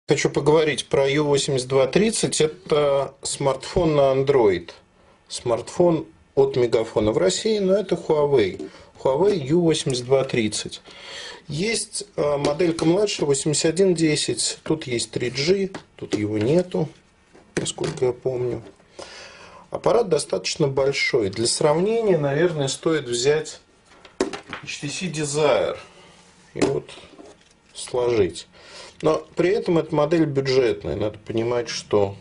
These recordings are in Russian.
Хочу поговорить про U8230. Это смартфон на Android. Смартфон от Мегафона в России, но это Huawei. Huawei U8230. Есть моделька младше 8110. Тут есть 3G, тут его нету, насколько я помню. Аппарат достаточно большой. Для сравнения, наверное, стоит взять HTC Desire и вот сложить. Но при этом эта модель бюджетная. Надо понимать, что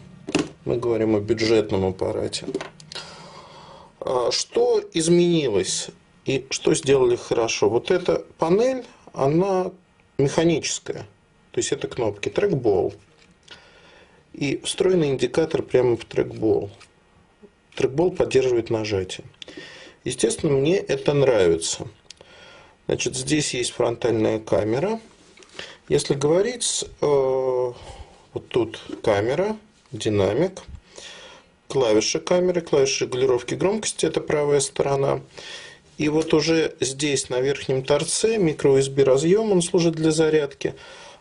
мы говорим о бюджетном аппарате. Что изменилось и что сделали хорошо? Вот эта панель, она механическая. То есть это кнопки трекбол. И встроенный индикатор прямо в трекбол. Трекбол поддерживает нажатие. Естественно, мне это нравится. Значит, здесь есть фронтальная камера. Если говорить, вот тут камера, динамик, клавиши камеры, клавиши регулировки громкости, это правая сторона. И вот уже здесь на верхнем торце microUSB разъем, он служит для зарядки,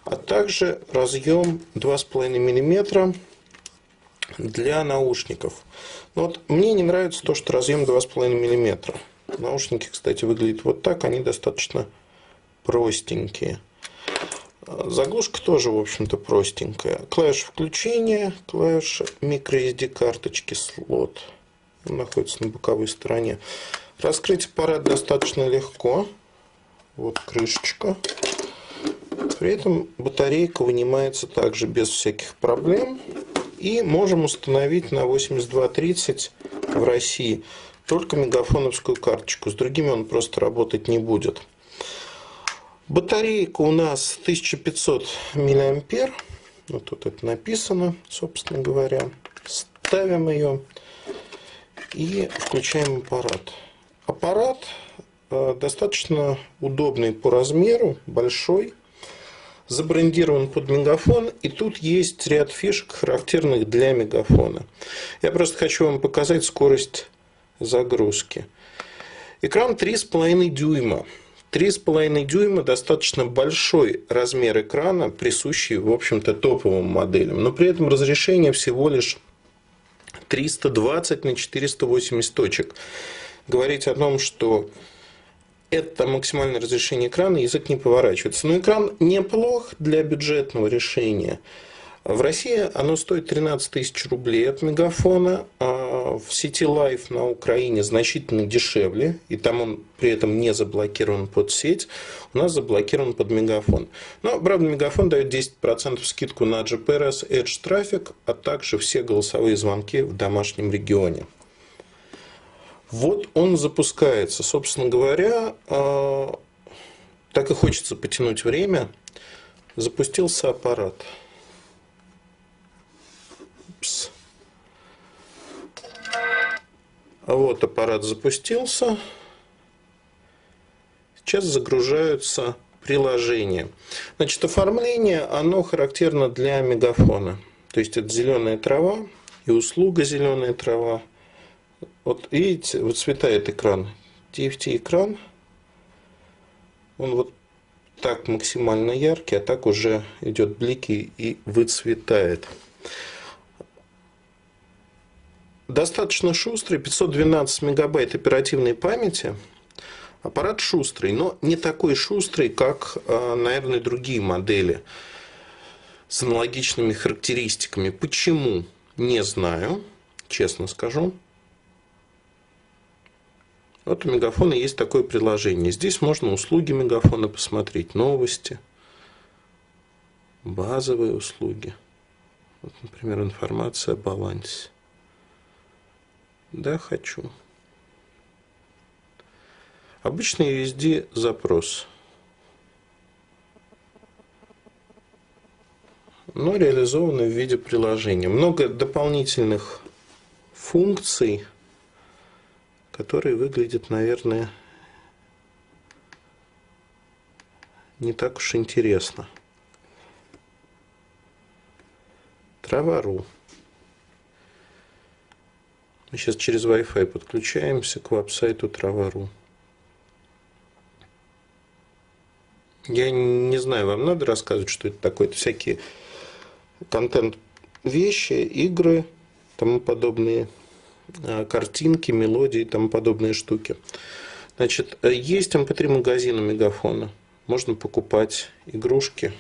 а также разъем 2,5 мм для наушников. Но вот мне не нравится то, что разъем 2,5 мм. Наушники, кстати, выглядят вот так, они достаточно простенькие. Заглушка тоже, в общем-то, простенькая. Клавиша включения, клавиша microSD карточки, слот. Он находится на боковой стороне. Раскрыть аппарат достаточно легко. Вот крышечка. При этом батарейка вынимается также без всяких проблем. И можем установить на 8230 в России только мегафоновскую карточку. С другими он просто работать не будет. Батарейка у нас 1500 мА. Вот тут это написано, собственно говоря. Ставим ее и включаем аппарат. Аппарат достаточно удобный по размеру, большой. Забрендирован под Мегафон. И тут есть ряд фишек, характерных для Мегафона. Я просто хочу вам показать скорость загрузки. Экран 3,5 дюйма. 3,5 дюйма достаточно большой размер экрана, присущий, в общем-то, топовым моделям. Но при этом разрешение всего лишь 320 на 480 точек. Говорить о том, что это максимальное разрешение экрана, язык не поворачивается. Но экран неплох для бюджетного решения. В России оно стоит 13 тысяч рублей от Мегафона. А в сети Life на Украине значительно дешевле. И там он при этом не заблокирован под сеть. У нас заблокирован под Мегафон. Но, правда, Мегафон дает 10% скидку на GPRS Edge трафик, а также все голосовые звонки в домашнем регионе. Вот он запускается. Собственно говоря, так и хочется потянуть время. Запустился аппарат. А вот аппарат запустился. Сейчас загружаются приложения. Значит, оформление, оно характерно для Мегафона. То есть это зеленая трава и услуга зеленая трава. Вот видите, выцветает экран. TFT экран. Он вот так максимально яркий, а так уже идет блики и выцветает. Достаточно шустрый, 512 мегабайт оперативной памяти. Аппарат шустрый, но не такой шустрый, как, наверное, другие модели с аналогичными характеристиками. Почему? Не знаю, честно скажу. Вот у Мегафона есть такое приложение. Здесь можно услуги Мегафона посмотреть, новости, базовые услуги. Вот, например, информация о балансе. Да, хочу. Обычный USD запрос. Но реализованы в виде приложения. Много дополнительных функций, которые выглядят, наверное, не так уж интересно. Трава.ру. Мы сейчас через Wi-Fi подключаемся к веб-сайту Трава.ру. Я не знаю, вам надо рассказывать, что это такое? Это всякие контент вещи, игры, тому подобные, картинки, мелодии и тому подобные штуки. Значит, есть MP3 магазин у Мегафона. Можно покупать игрушки,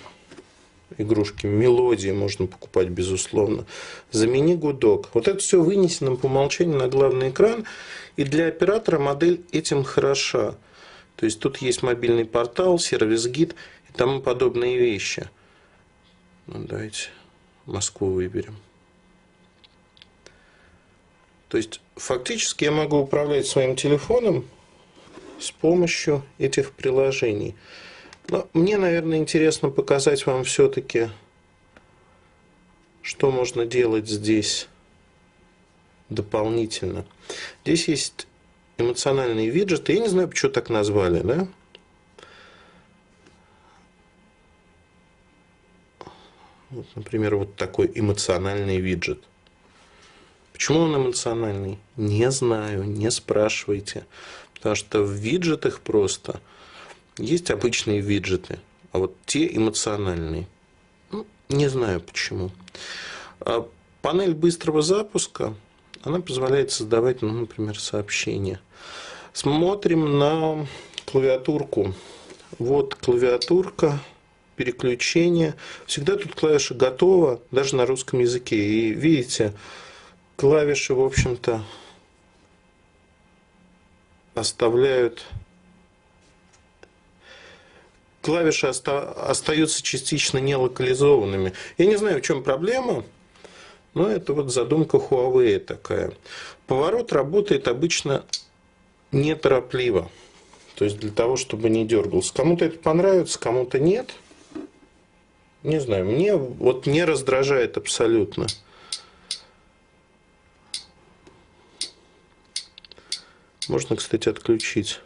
мелодии можно покупать, безусловно. Замени гудок. Вот это все вынесено по умолчанию на главный экран. И для оператора модель этим хороша. То есть тут есть мобильный портал, сервис-гид и тому подобные вещи. Ну, давайте Москву выберем. То есть фактически я могу управлять своим телефоном с помощью этих приложений. Но мне, наверное, интересно показать вам все-таки, что можно делать здесь дополнительно. Здесь есть эмоциональные виджеты. Я не знаю, почему так назвали, да? Вот, например, вот такой эмоциональный виджет. Почему он эмоциональный? Не знаю, не спрашивайте. Потому что в виджетах просто есть обычные виджеты, а вот те эмоциональные. Ну, не знаю почему. Панель быстрого запуска, она позволяет создавать, ну, например, сообщения. Смотрим на клавиатурку. Вот клавиатурка, переключение. Всегда тут клавиша готова, даже на русском языке. И видите, клавиши, в общем-то, оставляют... Клавиши остаются частично нелокализованными. Я не знаю, в чем проблема, но это вот задумка Huawei такая. Поворот работает обычно неторопливо. То есть для того, чтобы не дергался. Кому-то это понравится, кому-то нет. Не знаю, мне вот не раздражает абсолютно. Можно, кстати, отключить.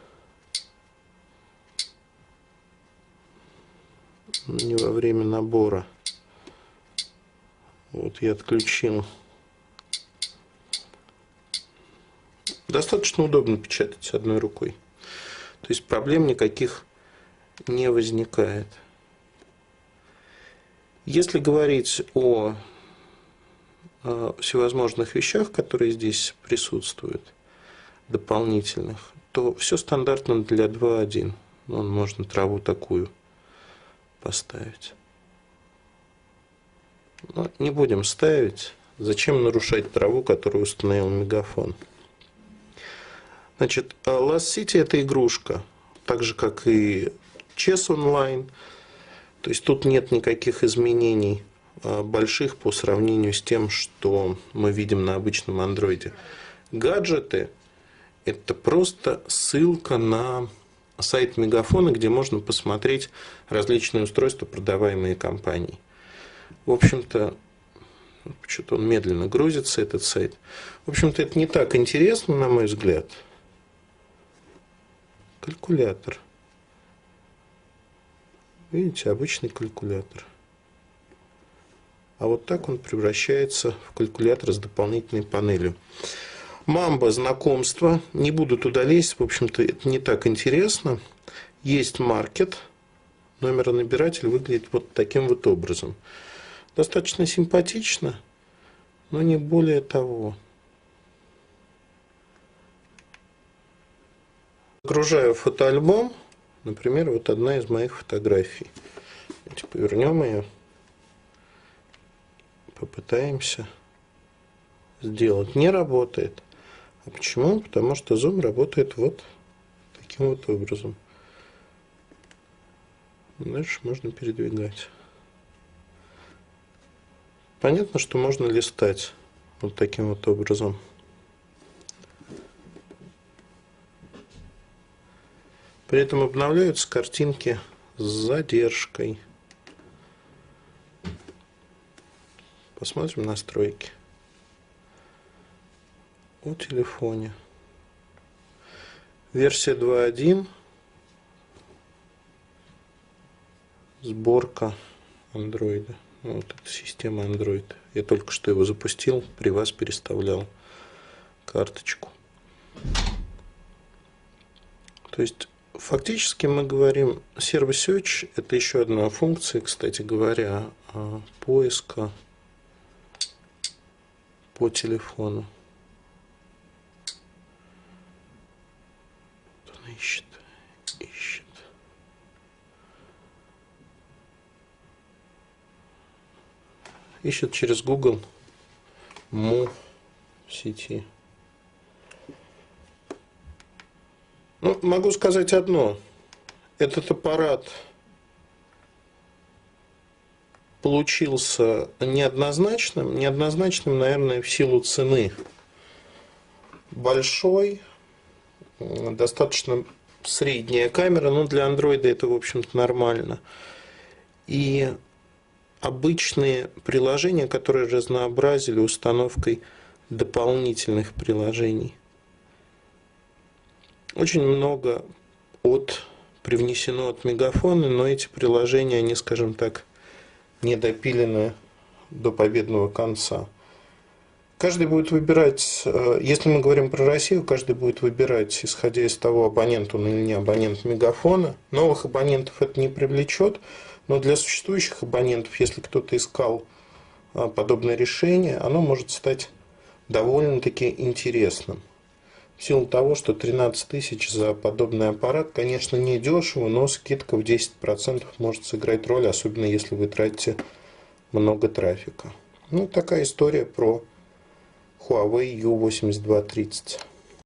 Не во время набора. Вот я отключил. Достаточно удобно печатать одной рукой. То есть проблем никаких не возникает. Если говорить о всевозможных вещах, которые здесь присутствуют, дополнительных, то все стандартно для 2.1. Можно траву такую поставить. Но не будем ставить. Зачем нарушать траву, которую установил Мегафон? Значит, Last City — это игрушка, так же как и Chess Online. То есть тут нет никаких изменений больших по сравнению с тем, что мы видим на обычном андроиде. Гаджеты — это просто ссылка на сайт Мегафона, где можно посмотреть различные устройства, продаваемые компанией. В общем-то, что-то он медленно грузится, этот сайт. В общем-то, это не так интересно, на мой взгляд. Калькулятор. Видите, обычный калькулятор. А вот так он превращается в калькулятор с дополнительной панелью. Мамба — знакомство. Не буду туда лезть, в общем-то, это не так интересно. Есть маркет. Номеронабиратель выглядит вот таким вот образом. Достаточно симпатично, но не более того. Загружаю фотоальбом. Например, вот одна из моих фотографий. Давайте повернем ее. Попытаемся сделать. Не работает. А почему? Потому что зум работает вот таким вот образом. Дальше можно передвигать. Понятно, что можно листать вот таким вот образом. При этом обновляются картинки с задержкой. Посмотрим настройки о телефоне. Версия 2.1. Сборка андроида. Вот это система Android. Я только что его запустил, при вас переставлял карточку. То есть фактически мы говорим, Service Search — это еще одна функция, кстати говоря, поиска по телефону. Он ищет. Ищет через Google Му в сети. Ну, могу сказать одно. Этот аппарат получился неоднозначным, наверное, в силу цены. Большой, достаточно средняя камера, но для андроида это, в общем-то, нормально. И обычные приложения, которые разнообразили установкой дополнительных приложений. Очень много привнесено от Мегафона, но эти приложения, они, скажем так, не допилены до победного конца. Каждый будет выбирать, если мы говорим про Россию, каждый будет выбирать, исходя из того, абонент он или не абонент Мегафона. Новых абонентов это не привлечет, но для существующих абонентов, если кто-то искал подобное решение, оно может стать довольно-таки интересным. В силу того, что 13 тысяч за подобный аппарат, конечно, не дешево, но скидка в 10% может сыграть роль, особенно если вы тратите много трафика. Ну, такая история про Huawei U8230.